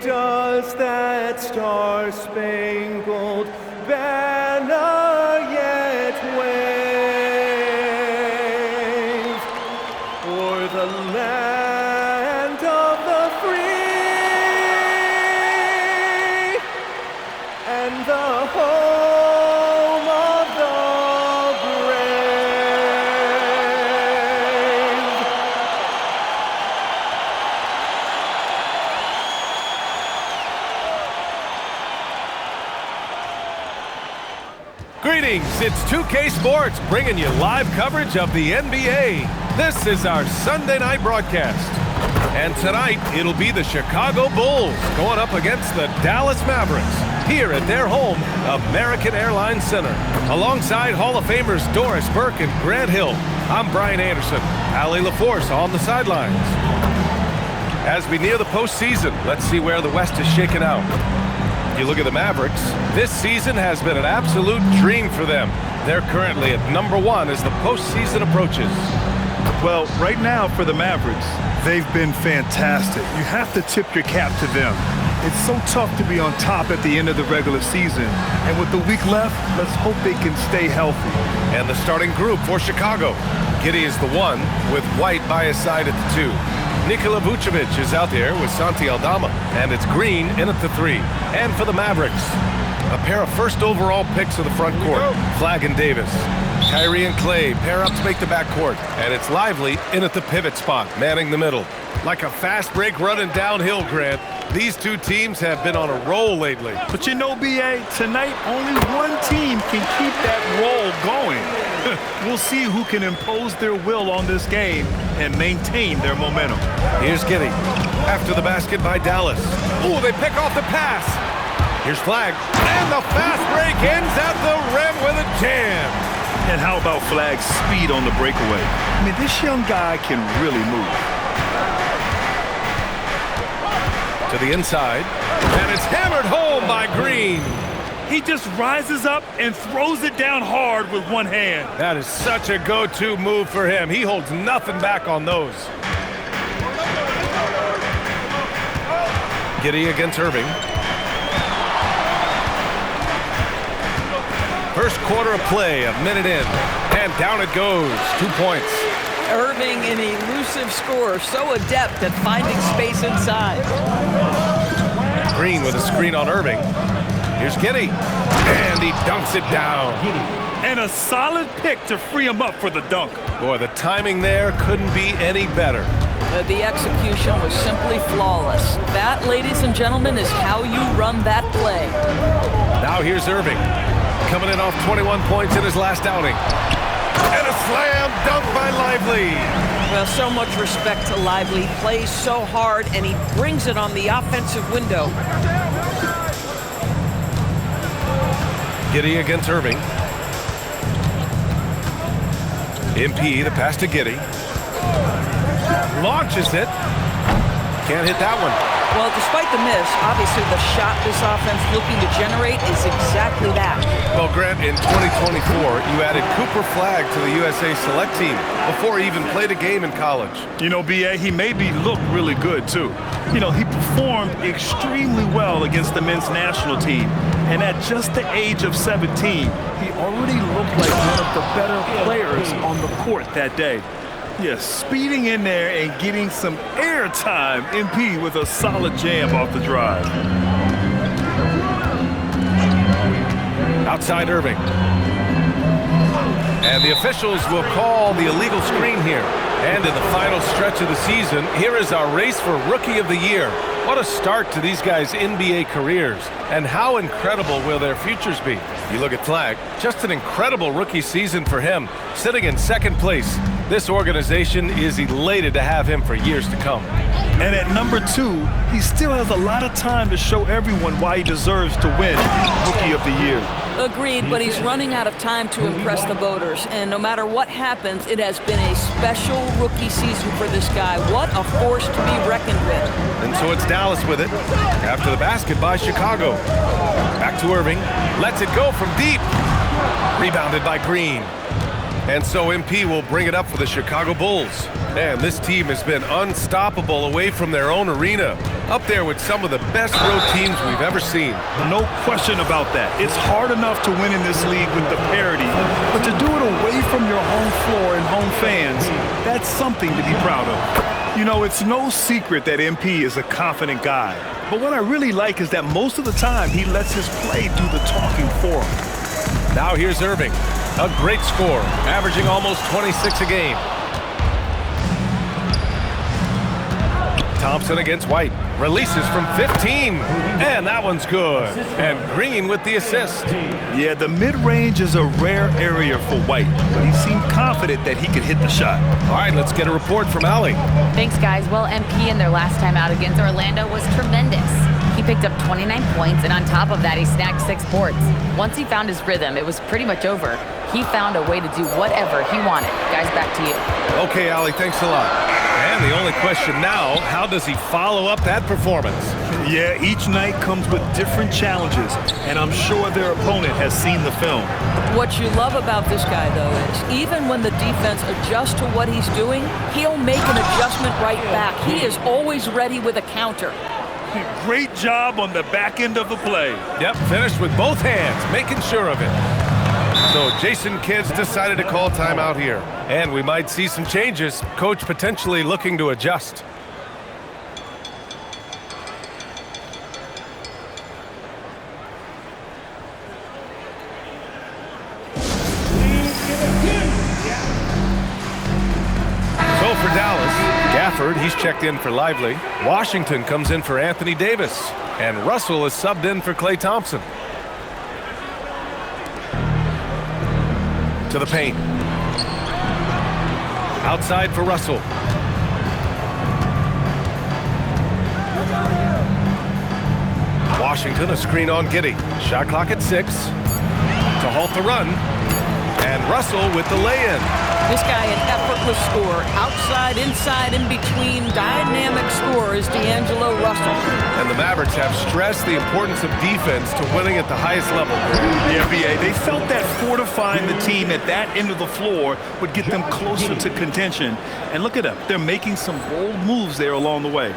Does that star-spangled banner yet wave o'er the land of the free and the home of the brave? Greetings, it's 2K Sports bringing you live coverage of the NBA. This is our Sunday night broadcast. And tonight, it'll be the Chicago Bulls going up against the Dallas Mavericks here at their home, American Airlines Center. Alongside Hall of Famers Doris Burke and Grant Hill, I'm Brian Anderson. Allie LaForce on the sidelines. As we near the postseason, let's see where the West is shaken out. You look at the Mavericks, this season has been an absolute dream for them. They're currently at #1 as the postseason approaches. Well, right now for the Mavericks, they've been fantastic. You have to tip your cap to them. It's so tough to be on top at the end of the regular season. And with the week left, let's hope they can stay healthy. And the starting group for Chicago. Giddey is the 1 with White by his side at the 2. Nikola Vucevic is out there with Santi Aldama, and it's Green in at the 3. And for the Mavericks, a pair of first overall picks of the front court, Flagg and Davis. Kyrie and Clay pair up to make the backcourt, and it's Lively in at the pivot spot, manning the middle. Like a fast break running downhill, Grant. These two teams have been on a roll lately. But you know, B.A., tonight only one team can keep that roll going. We'll see who can impose their will on this game and maintain their momentum. Here's Giddey. After the basket by Dallas. Ooh, they pick off the pass. Here's Flagg. And the fast break ends at the rim with a jam. And how about Flagg's speed on the breakaway? I mean, this young guy can really move. To the inside. And it's hammered home by Green. He just rises up and throws it down hard with one hand. That is such a go-to move for him. He holds nothing back on those. Giddey against Irving. First quarter of play, a minute in. And down it goes. 2 points. Irving, an elusive scorer, so adept at finding space inside. Green with a screen on Irving. Here's Giddey, and he dunks it down. And a solid pick to free him up for the dunk. Boy, the timing there couldn't be any better. The execution was simply flawless. That, ladies and gentlemen, is how you run that play. Now here's Irving, coming in off 21 points in his last outing. And a slam dunk by Lively. Well, so much respect to Lively. He plays so hard, and he brings it on the offensive window. Giddey against Irving. MP, the pass to Giddey. Launches it. Can't hit that one. Well, despite the miss, obviously the shot this offense looking to generate is exactly that. Well, Grant, in 2024, you added Cooper Flagg to the USA Select Team before he even played a game in college. You know, B.A., he maybe looked really good, too. You know, he performed extremely well against the men's national team. And at just the age of 17, he already looked like one of the better players on the court that day. Yes, speeding in there and getting some air time. MP with a solid jam off the drive. Outside Irving. And the officials will call the illegal screen here. And in the final stretch of the season, here is our race for Rookie of the Year. What a start to these guys' NBA careers. And how incredible will their futures be? You look at Flagg, just an incredible rookie season for him, sitting in second place. This organization is elated to have him for years to come. And at #2, he still has a lot of time to show everyone why he deserves to win Rookie of the Year. Agreed, but he's running out of time to impress the voters. And no matter what happens, it has been a special rookie season for this guy. What a force to be reckoned with. And so it's Dallas with it. After the basket by Chicago. Back to Irving. Lets it go from deep. Rebounded by Green. And so MP will bring it up for the Chicago Bulls. Man, this team has been unstoppable away from their own arena. Up there with some of the best road teams we've ever seen. No question about that. It's hard enough to win in this league with the parity, but to do it away from your home floor and home fans, that's something to be proud of. You know, it's no secret that MP is a confident guy. But what I really like is that most of the time he lets his play do the talking for him. Now here's Irving. A great score, averaging almost 26 a game. Thompson against White. Releases from 15. And that one's good. And Green with the assist. Yeah, the mid-range is a rare area for White, but he seemed confident that he could hit the shot. All right, let's get a report from Allie. Thanks, guys. Well, MP in their last time out against Orlando was tremendous. He picked up 29 points, and on top of that, he snagged 6 boards. Once he found his rhythm, it was pretty much over. He found a way to do whatever he wanted. Guys, back to you. Okay, Allie, thanks a lot. And the only question now, how does he follow up that performance? Yeah, each night comes with different challenges, and I'm sure their opponent has seen the film. What you love about this guy, though, is even when the defense adjusts to what he's doing, he'll make an adjustment right back. He is always ready with a counter. Great job on the back end of the play. Yep, finished with both hands, making sure of it. So Jason Kidd's decided to call timeout here. And we might see some changes. Coach potentially looking to adjust. So for Dallas, Gafford, he's checked in for Lively. Washington comes in for Anthony Davis. And Russell is subbed in for Klay Thompson. To the paint. Outside for Russell. Washington, a screen on Giddey. Shot clock at 6. To halt the run. And Russell with the lay-in. This guy, an effortless scorer. Outside, inside, in between. Dynamic scorer is D'Angelo Russell. And the Mavericks have stressed the importance of defense to winning at the highest level. The NBA, they felt that fortifying the team at that end of the floor would get them closer to contention. And look at them. They're making some bold moves there along the way.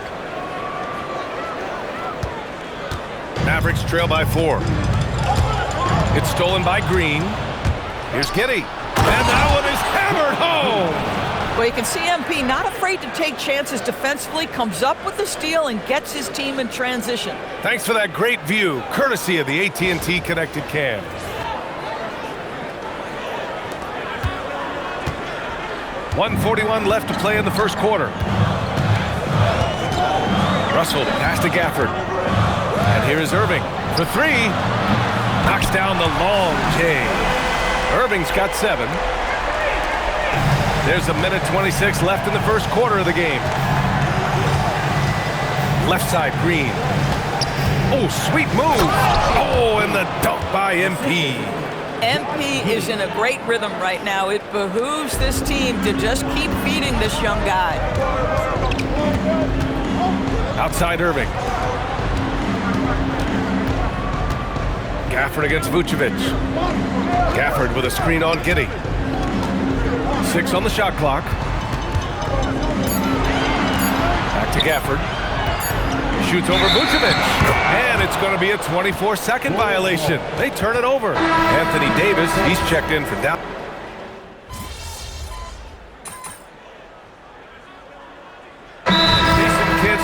Mavericks trail by 4. It's stolen by Green. Here's Giddey. And that one is hammered home. Well, you can see MP not afraid to take chances defensively, comes up with the steal, and gets his team in transition. Thanks for that great view, courtesy of the AT&T Connected Cam. .141 left to play in the first quarter. Russell pass to Gafford. And here is Irving for 3. Knocks down the long J. Irving's got 7. There's a minute 26 left in the first quarter of the game. Left side, Green. Oh, sweet move. Oh, and the dunk by MP. MP is in a great rhythm right now. It behooves this team to just keep feeding this young guy. Outside Irving. Gafford against Vucevic. Gafford with a screen on Giddey. 6 on the shot clock. Back to Gafford. Shoots over Vucevic. And it's going to be a 24-second violation. They turn it over. Anthony Davis, he's checked in for Dallas.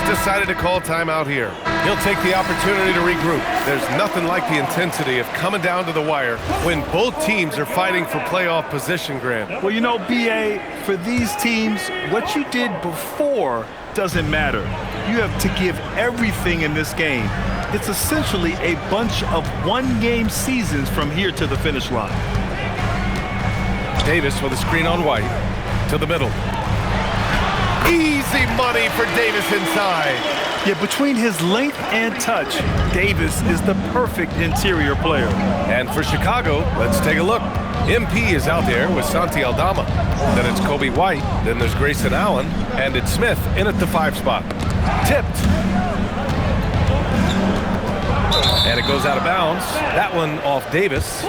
Decided to call timeout here. He'll take the opportunity to regroup. There's nothing like the intensity of coming down to the wire when both teams are fighting for playoff position, Grant. Well, you know, BA, for these teams, what you did before doesn't matter. You have to give everything in this game. It's essentially a bunch of one-game seasons from here to the finish line. Davis with a screen on White to the middle. Easy money for Davis inside. Yeah, between his length and touch, Davis is the perfect interior player. And for Chicago, let's take a look. MP is out there with Santi Aldama. Then it's Kobe White. Then there's Grayson Allen. And it's Smith in at the 5 spot. Tipped. And it goes out of bounds. That one off Davis.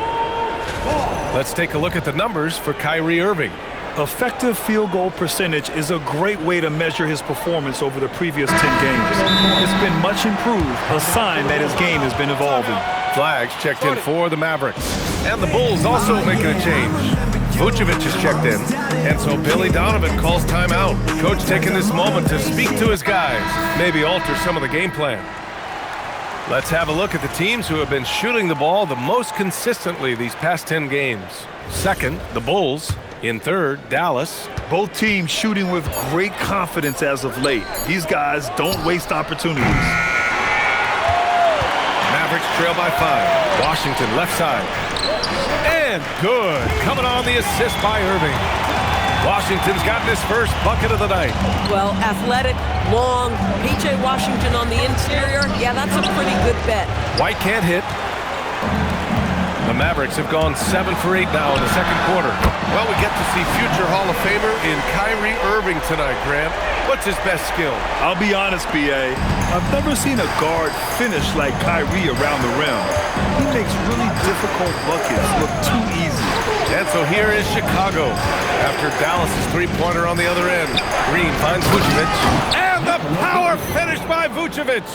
Let's take a look at the numbers for Kyrie Irving. Effective field goal percentage is a great way to measure his performance over the previous 10 games. It's been much improved, a sign that his game has been evolving. Flags checked in for the Mavericks. And the Bulls also making a change. Vucevic is checked in. And so Billy Donovan calls timeout. Coach taking this moment to speak to his guys, maybe alter some of the game plan. Let's have a look at the teams who have been shooting the ball the most consistently these past 10 games. Second, the Bulls. In third, Dallas. Both teams shooting with great confidence as of late. These guys don't waste opportunities. Mavericks trail by 5. Washington left side. And good. Coming on the assist by Irving. Washington's gotten his first bucket of the night. Well, athletic, long, P.J. Washington on the interior. Yeah, that's a pretty good bet. White can't hit. The Mavericks have gone 7 for 8 now in the second quarter. Well, we get to see future Hall of Famer in Kyrie Irving tonight, Grant. What's his best skill? I'll be honest, B.A. I've never seen a guard finish like Kyrie around the rim. He makes really difficult buckets look too easy. And so here is Chicago. After Dallas' three-pointer on the other end, Green finds Vucevic. And the power finish by Vucevic.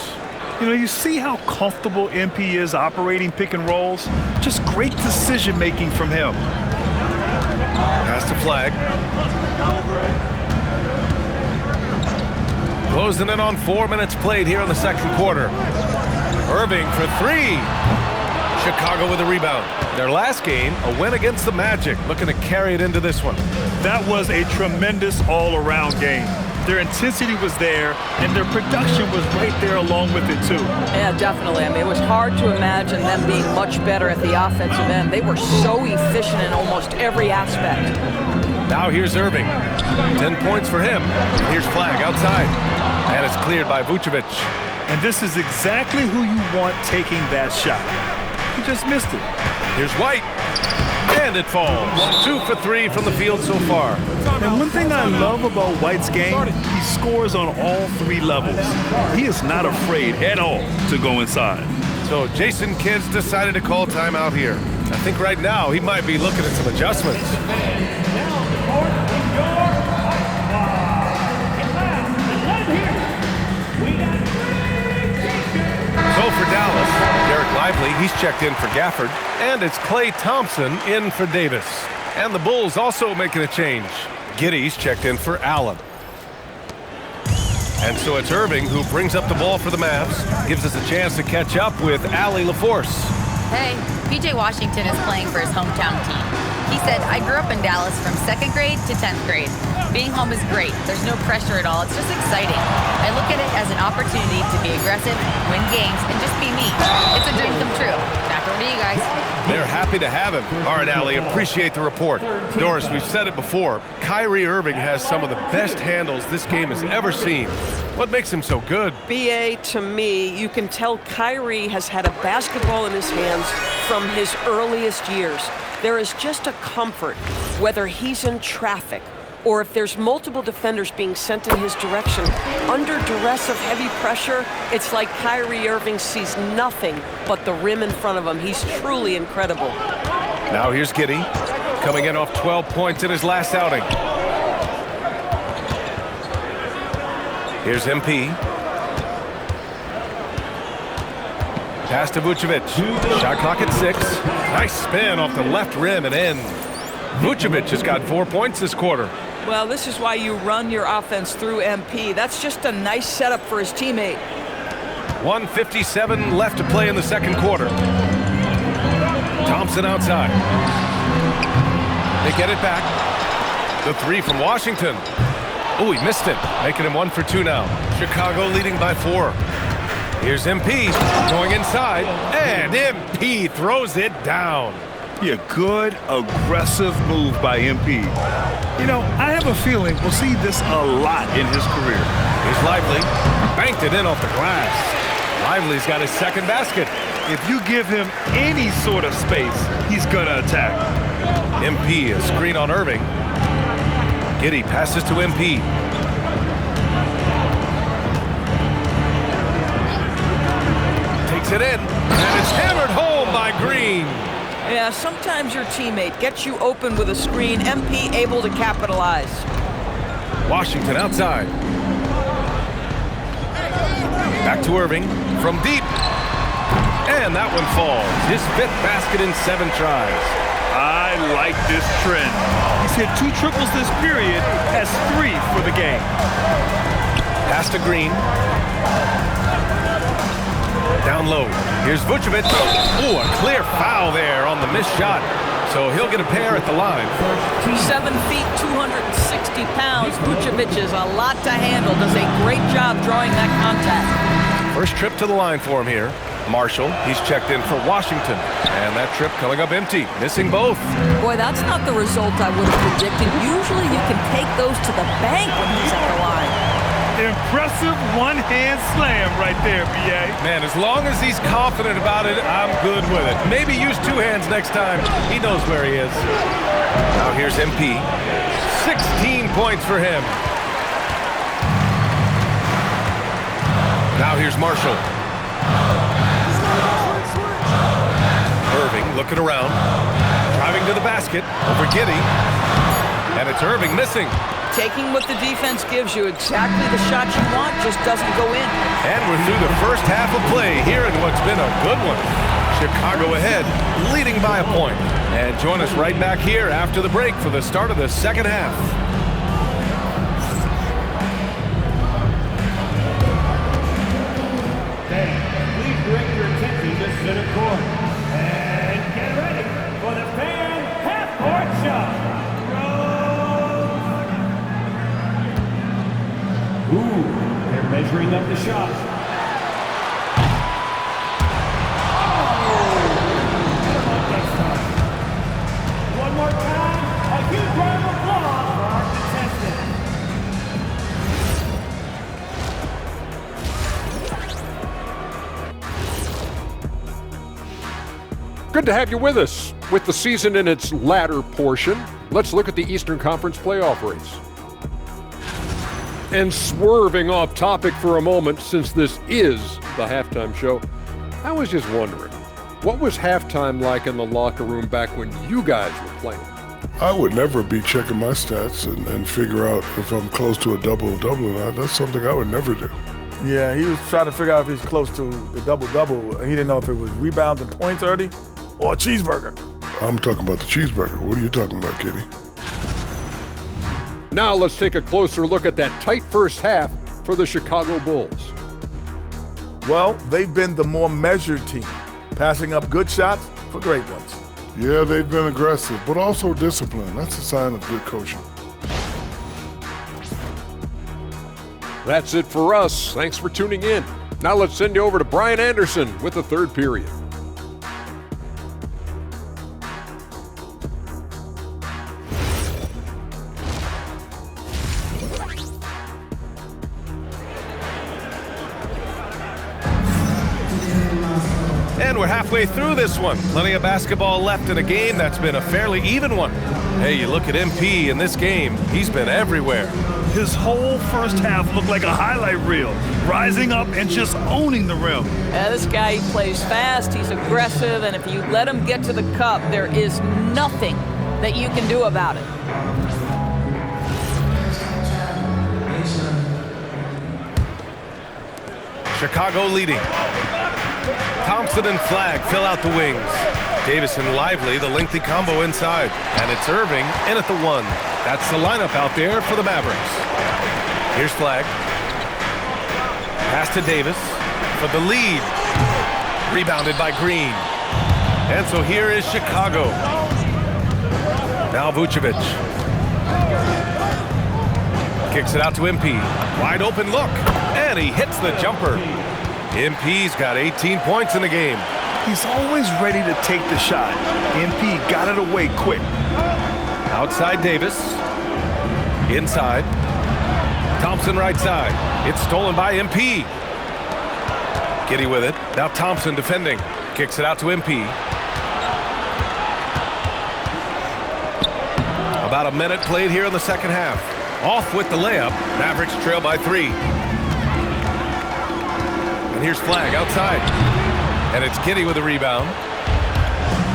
You know, you see how comfortable MP is operating pick and rolls? Just great decision-making from him. Pass to Flag. Closing in on 4 minutes played here in the second quarter. Irving for 3. Chicago with a rebound. Their last game, a win against the Magic, looking to carry it into this one. That was a tremendous all-around game. Their intensity was there, and their production was right there along with it, too. Yeah, definitely. I mean, it was hard to imagine them being much better at the offensive end. They were so efficient in almost every aspect. Now here's Irving. 10 points for him. Here's Flag outside. And it's cleared by Vucevic. And this is exactly who you want taking that shot. He just missed it. Here's White. And it falls. 2 for 3 from the field so far. And one thing I love about White's game, he scores on all 3 levels. He is not afraid at all to go inside. So Jason Kidd's decided to call timeout here. I think right now he might be looking at some adjustments. So for Dallas, Derek Lively, he's checked in for Gafford. And it's Klay Thompson in for Davis. And the Bulls also making a change. Giddey's checked in for Allen. And so it's Irving who brings up the ball for the Mavs. Gives us a chance to catch up with Allie LaForce. Hey, P.J. Washington is playing for his hometown team. He said, I grew up in Dallas from 2nd grade to 10th grade. Being home is great. There's no pressure at all. It's just exciting. I look at it as an opportunity to be aggressive, win games, and just be me. It's a dream come true. Back over to you guys. They're happy to have him. All right, Allie, appreciate the report. Doris, we've said it before. Kyrie Irving has some of the best handles this game has ever seen. What makes him so good? BA, to me, you can tell Kyrie has had a basketball in his hands from his earliest years. There is just a comfort, whether he's in traffic or if there's multiple defenders being sent in his direction. Under duress of heavy pressure, it's like Kyrie Irving sees nothing but the rim in front of him. He's truly incredible. Now here's Giddey, coming in off 12 points in his last outing. Here's MP. Pass to Vucevic. Shot clock at 6. Nice spin off the left rim and in. Vucevic has got 4 points this quarter. Well, this is why you run your offense through MP. That's just a nice setup for his teammate. 1:57 left to play in the second quarter. Thompson outside. They get it back. The 3 from Washington. Oh, he missed it, making him 1 for 2 now. Chicago leading by 4. Here's MP going inside, and MP throws it down. Yeah, good, aggressive move by MP. You know, I have a feeling we'll see this a lot in his career. Here's Lively, banked it in off the glass. Lively's got his second basket. If you give him any sort of space, he's gonna attack. MP, a screen on Irving. Giddey passes to MP. Takes it in, and it's hammered home by Green. Yeah, sometimes your teammate gets you open with a screen. MP able to capitalize. Washington outside. Back to Irving from deep. And that one falls. His 5th basket in 7 tries. I like this trend. He's hit 2 triples this period, has 3 for the game. Pass to Green. Down low. Here's Vucevic. Ooh, a clear foul there on the missed shot. So he'll get a pair at the line. 7 feet, 260 pounds. Vucevic is a lot to handle. Does a great job drawing that contact. First trip to the line for him here. Marshall, he's checked in for Washington. And that trip coming up empty, missing both. Boy, that's not the result I would have predicted. Usually you can take those to the bank when he's at the line. Impressive one-hand slam right there, B.A. Man, as long as he's confident about it, I'm good with it. Maybe use 2 hands next time. He knows where he is. Now here's MP. 16 points for him. Now here's Marshall. Irving looking around. Driving to the basket. Over Giddey. And it's Irving missing. Taking what the defense gives you, exactly the shot you want, just doesn't go in. And we're through the first half of play here in what's been a good one. Chicago ahead, leading by a point. And join us right back here after the break for the start of the second half. Please direct your attention to center court. And get ready for the fan half-court shot. Ooh, they're measuring up the shot. One more time, a huge round of applause for our contestant. Good to have you with us. With the season in its latter portion, let's look at the Eastern Conference playoff race. And swerving off topic for a moment, since this is the halftime show, I was just wondering, what was halftime like in the locker room back when you guys were playing? I would never be checking my stats and figure out if I'm close to a double-double or not. That's something I would never do. Yeah, he was trying to figure out if he's close to the double-double. He didn't know if it was rebounds and points early or a cheeseburger. I'm talking about the cheeseburger. What are you talking about, Kitty? Now let's take a closer look at that tight first half for the Chicago Bulls. Well, they've been the more measured team, passing up good shots for great ones. Yeah, they've been aggressive, but also disciplined. That's a sign of good coaching. That's it for us. Thanks for tuning in. Now let's send you over to Brian Anderson with the third period. And we're halfway through this one. Plenty of basketball left in a game that's been a fairly even one. Hey, you look at MP in this game, he's been everywhere. His whole first half looked like a highlight reel, rising up and just owning the rim. Yeah, this guy, he plays fast, he's aggressive, and if you let him get to the cup, there is nothing that you can do about it. Chicago leading. Thompson and Flagg fill out the wings. Davis and Lively, the lengthy combo inside. And it's Irving in at the 1. That's the lineup out there for the Mavericks. Here's Flagg. Pass to Davis for the lead. Rebounded by Green. And so here is Chicago. Now Vucevic. Kicks it out to MP. Wide open look. And he hits the jumper. MP's got 18 points in the game. He's always ready to take the shot. MP got it away quick. Outside Davis. Inside. Thompson right side. It's stolen by MP. Giddey with it. Now Thompson defending. Kicks it out to MP. About a minute played here in the second half. Off with the layup. Mavericks trail by 3. And here's Flagg outside. And it's Giddey with a rebound.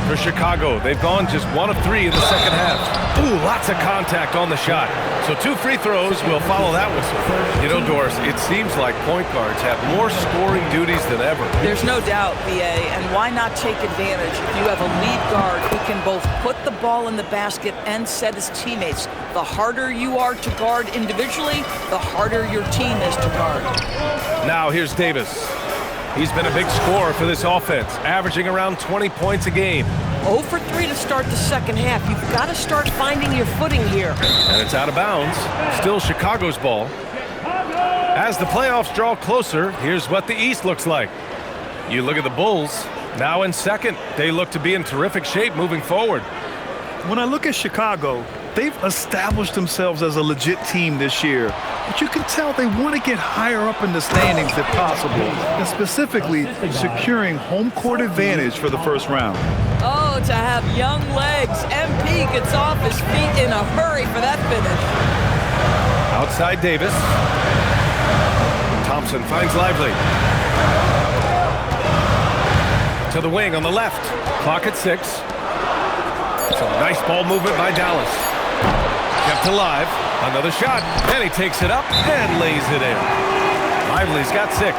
for Chicago. They've gone just 1 of 3 in the second half. Ooh, lots of contact on the shot. So 2 free throws will follow that whistle. You know, Doris, it seems like point guards have more scoring duties than ever. There's no doubt, B.A., and why not take advantage if you have a lead guard who can both put the ball in the basket and set his teammates. The harder you are to guard individually, the harder your team is to guard. Now here's Davis. He's been a big scorer for this offense, averaging around 20 points a game. 0 for 3 to start the second half. You've got to start finding your footing here. And it's out of bounds. Still Chicago's ball. As the playoffs draw closer, here's what the East looks like. You look at the Bulls, now in second. They look to be in terrific shape moving forward. When I look at Chicago, they've established themselves as a legit team this year. But you can tell they want to get higher up in the standings if possible, and specifically securing home court advantage for the first round. Oh, to have young legs. MP gets off his feet in a hurry for that finish. Outside Davis. Thompson finds Lively. To the wing on the left. Clock at 6. Some nice ball movement by Dallas. Kept alive. Another shot. And he takes it up and lays it in. Lively's got 6.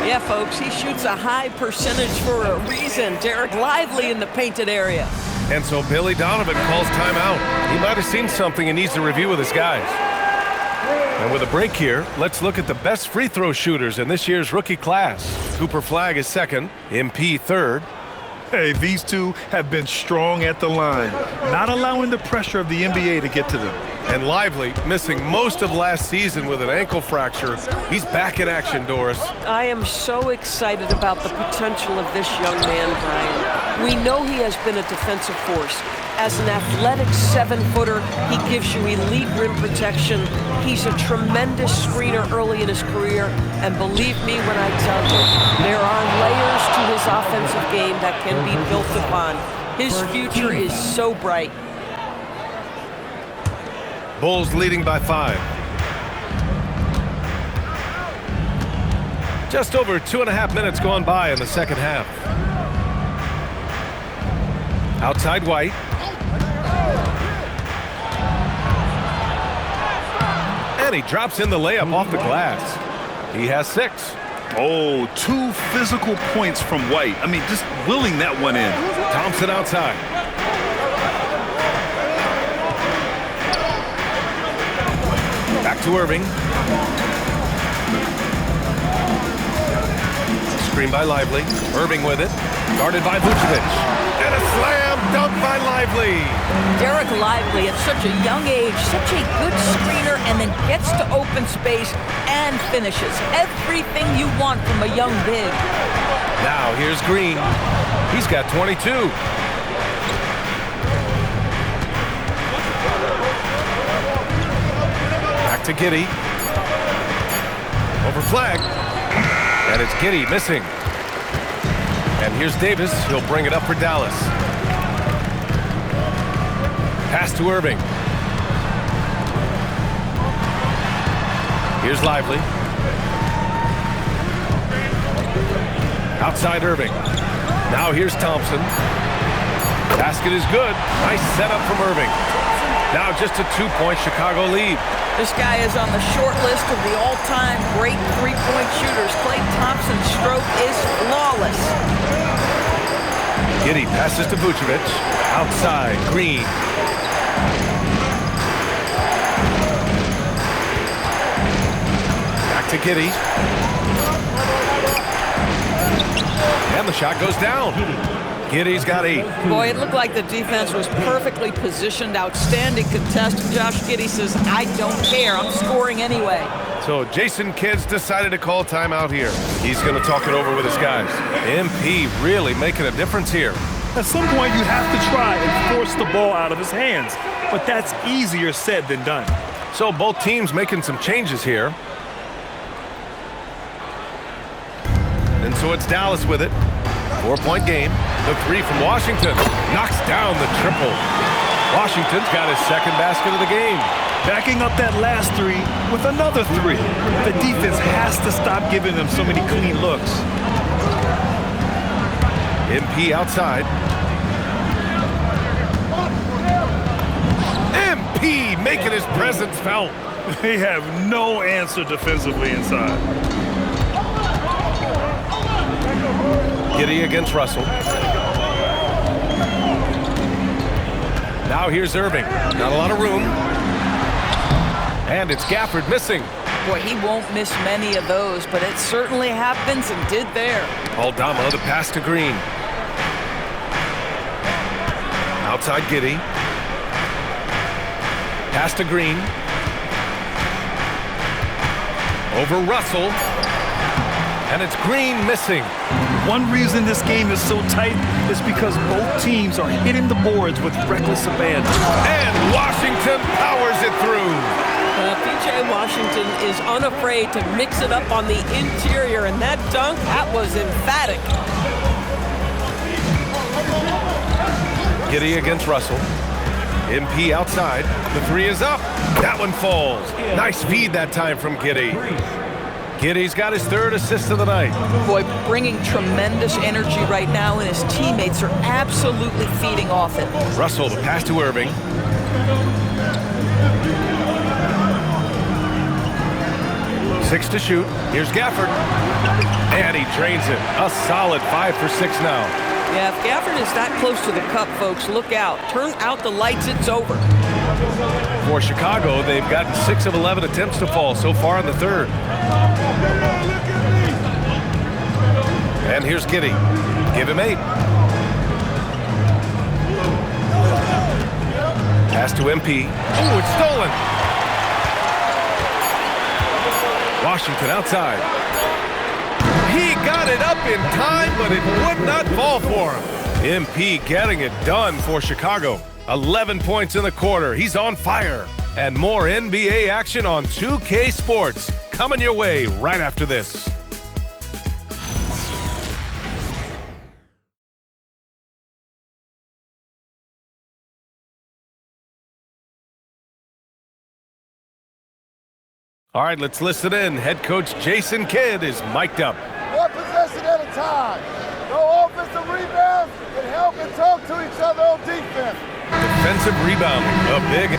Yeah, folks, he shoots a high percentage for a reason. Derek Lively in the painted area. And so Billy Donovan calls timeout. He might have seen something and needs to review with his guys. And with a break here, let's look at the best free throw shooters in this year's rookie class. Cooper Flagg is second, MP third. Hey, these two have been strong at the line, not allowing the pressure of the NBA to get to them. And Lively, missing most of last season with an ankle fracture. He's back in action, Doris. I am so excited about the potential of this young man, Brian. We know he has been a defensive force. As an athletic 7-footer, he gives you elite rim protection. He's a tremendous screener early in his career. And believe me when I tell you, there are layers to his offensive game that can be built upon. His future is so bright. Bulls leading by 5. Just over 2.5 minutes gone by in the second half. Outside White. And he drops in the layup off the glass. He has 6. Oh, 2 physical points from White. I mean, just willing that one in. Thompson outside. Back to Irving. Screen by Lively. Irving with it. Guarded by Vucevic. And a slam dunk by Lively. Derek Lively at such a young age, such a good screener, and then gets to open space and finishes. Everything you want from a young big. Now here's Green. He's got 22. Back to Giddey. Over Flagg. And it's Giddey missing. And here's Davis. He'll bring it up for Dallas. Pass to Irving. Here's Lively. Outside Irving. Now here's Thompson. Basket is good. Nice setup from Irving. Now just a 2-point Chicago lead. This guy is on the short list of the all-time great three-point shooters. Klay Thompson's stroke is flawless. Giddey passes to Vucevic. Outside, Green. Back to Giddey. And the shot goes down. Giddey's got 8. Boy, it looked like the defense was perfectly positioned. Outstanding contest. Josh Giddey says, I don't care. I'm scoring anyway. So Jason Kidd's decided to call timeout here. He's going to talk it over with his guys. MP really making a difference here. At some point, you have to try and force the ball out of his hands. But that's easier said than done. So both teams making some changes here. And so it's Dallas with it. 4-point game. The 3 from Washington. Knocks down the triple. Washington's got his second basket of the game. Backing up that last 3 with another 3. The defense has to stop giving them so many clean looks. MP outside. making his presence felt. They have no answer defensively inside. Giddey against Russell. Now here's Irving. Not a lot of room. And it's Gafford missing. Boy, he won't miss many of those, but it certainly happens and did there. Aldama, the pass to Green. Outside Giddey. Pass to Green. Over Russell. And it's Green missing. One reason this game is so tight is because both teams are hitting the boards with reckless abandon. And Washington powers it through. P.J. Washington is unafraid to mix it up on the interior, and that dunk, that was emphatic. Giddey against Russell. MP outside. The three is up. That one falls. Nice feed that time from Giddey. Giddey's got his third assist of the night. Boy, bringing tremendous energy right now, and his teammates are absolutely feeding off it. Russell, the pass to Irving. Six to shoot. Here's Gafford. And he drains it. A solid 5 for 6 now. Yeah, if Gafford is that close to the cup, folks, look out. Turn out the lights, it's over. For Chicago, they've gotten 6 of 11 attempts to fall so far in the third. And here's Giddey. Give him 8. Pass to MP. Oh, it's stolen. Washington outside. He got it up in time, but it would not fall for him. MP getting it done for Chicago. 11 points in the quarter. He's on fire. And more NBA action on 2K Sports coming your way right after this. All right, let's listen in. Head coach Jason Kidd is mic'd up. One possession at a time. No offensive rebounds, and help and talk to each other on defense. Defensive rebounding, a big...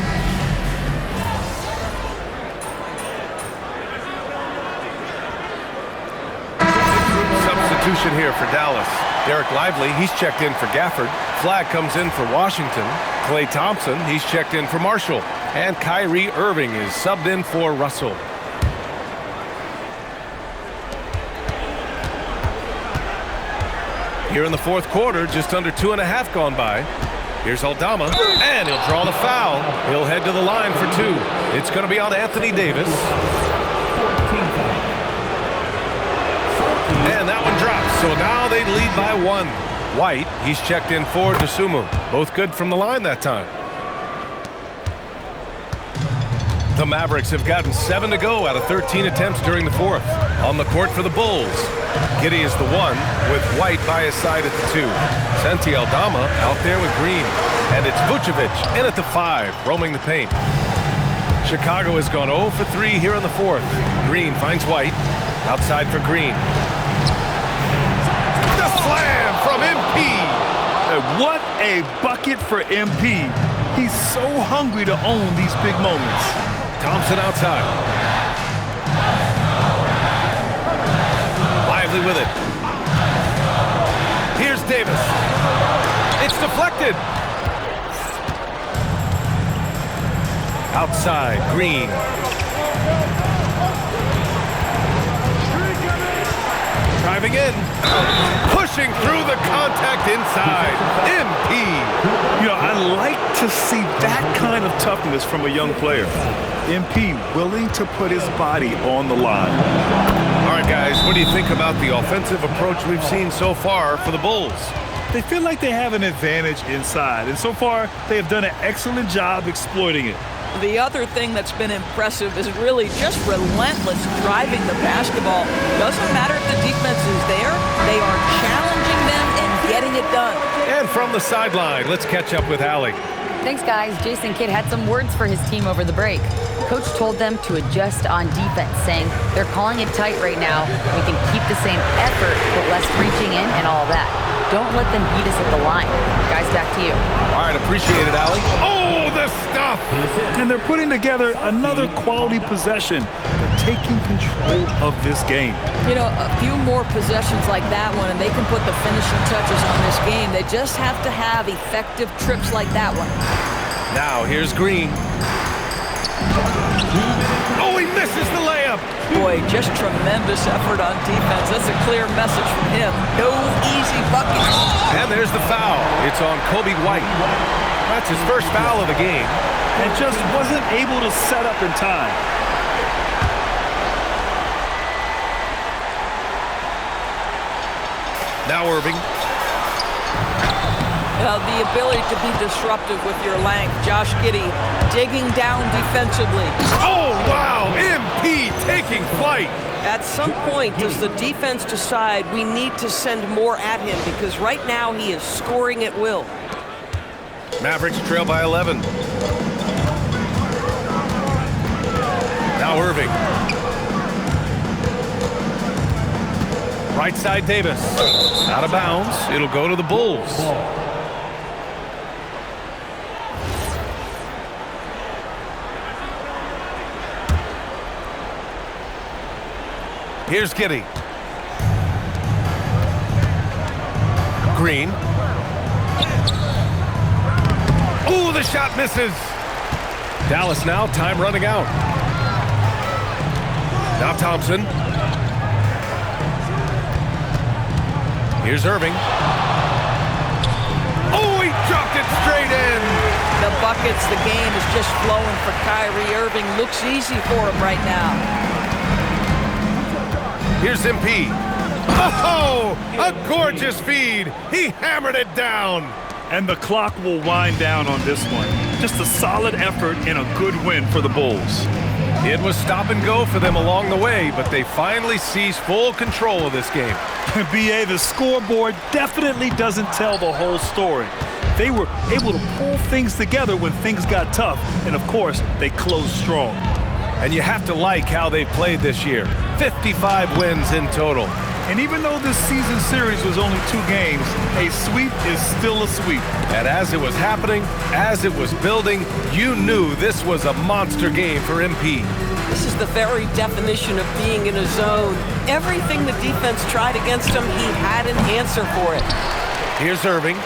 Substitution here for Dallas. Derek Lively, he's checked in for Gafford. Flag comes in for Washington. Klay Thompson, he's checked in for Marshall. And Kyrie Irving is subbed in for Russell. Here in the fourth quarter, just under 2.5 gone by. Here's Aldama, and he'll draw the foul. He'll head to the line for 2. It's going to be on Anthony Davis. And that one drops, so now they lead by 1. White, he's checked in for Dosunmu. Both good from the line that time. The Mavericks have gotten 7 to go out of 13 attempts during the fourth. On the court for the Bulls, Giddey is the 1 with White by his side at the 2. Santi Aldama out there with Green. And it's Vucevic in at the 5, roaming the paint. Chicago has gone 0 for 3 here in the fourth. Green finds White. Outside for Green. The slam from MP. What a bucket for MP. He's so hungry to own these big moments. Thompson outside. Lively with it. Here's Davis. It's deflected. Outside, Green. Driving in. Pushing through the contact inside. MP. You know, I like to see that kind of toughness from a young player. MP willing to put his body on the line. All right, guys, what do you think about the offensive approach we've seen so far for the Bulls? They feel like they have an advantage inside, and so far they have done an excellent job exploiting it. The other thing that's been impressive is really just relentless driving the basketball. Doesn't matter if the defense is there, they are challenging them and getting it done. And from the sideline, let's catch up with Allie. Thanks, guys. Jason Kidd had some words for his team over the break. Coach told them to adjust on defense, saying they're calling it tight right now. We can keep the same effort, but less reaching in and all that. Don't let them beat us at the line. Guys, back to you. All right, appreciate it, Allie. Oh, the stuff! And they're putting together another quality possession. They're taking control of this game. You know, a few more possessions like that one, and they can put the finishing touches on this game. They just have to have effective trips like that one. Now, here's Green. Oh, he misses the layup. Boy, just tremendous effort on defense. That's a clear message from him. No easy buckets. And there's the foul. It's on Kobe White. That's his first foul of the game. And just wasn't able to set up in time. Now Irving. The ability to be disruptive with your length. Josh Giddey digging down defensively. Oh, wow. MP taking flight. At some point, does the defense decide we need to send more at him? Because right now he is scoring at will. Mavericks trail by 11. Now Irving. Right side Davis. Out of bounds. It'll go to the Bulls. Here's Giddey. Green. Oh, the shot misses. Dallas now, time running out. Now Thompson. Here's Irving. Oh, he dropped it straight in. The buckets, the game is just flowing for Kyrie Irving. Looks easy for him right now. Here's MP. Oh, a gorgeous feed. He hammered it down. And the clock will wind down on this one. Just a solid effort and a good win for the Bulls. It was stop and go for them along the way, but they finally seized full control of this game. BA, the scoreboard definitely doesn't tell the whole story. They were able to pull things together when things got tough, and of course, they closed strong. And you have to like how they played this year. 55 wins in total. And even though this season series was only 2 games, a sweep is still a sweep. And as it was happening, as it was building, you knew this was a monster game for MP. This is the very definition of being in a zone. Everything the defense tried against him, he had an answer for it. Here's Irving.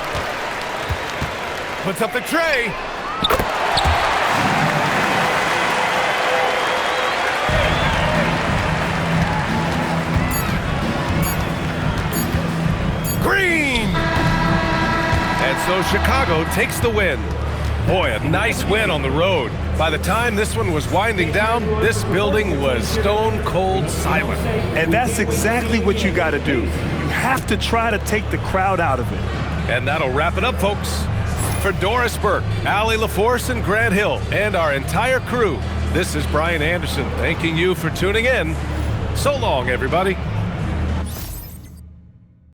Puts up the tray. Green! And so Chicago takes the win. Boy, a nice win on the road. By the time this one was winding down, this building was stone cold silent. And that's exactly what you got to do. You have to try to take the crowd out of it. And that'll wrap it up, folks. For Doris Burke, Allie LaForce, and Grant Hill, and our entire crew, this is Brian Anderson thanking you for tuning in. So long, everybody.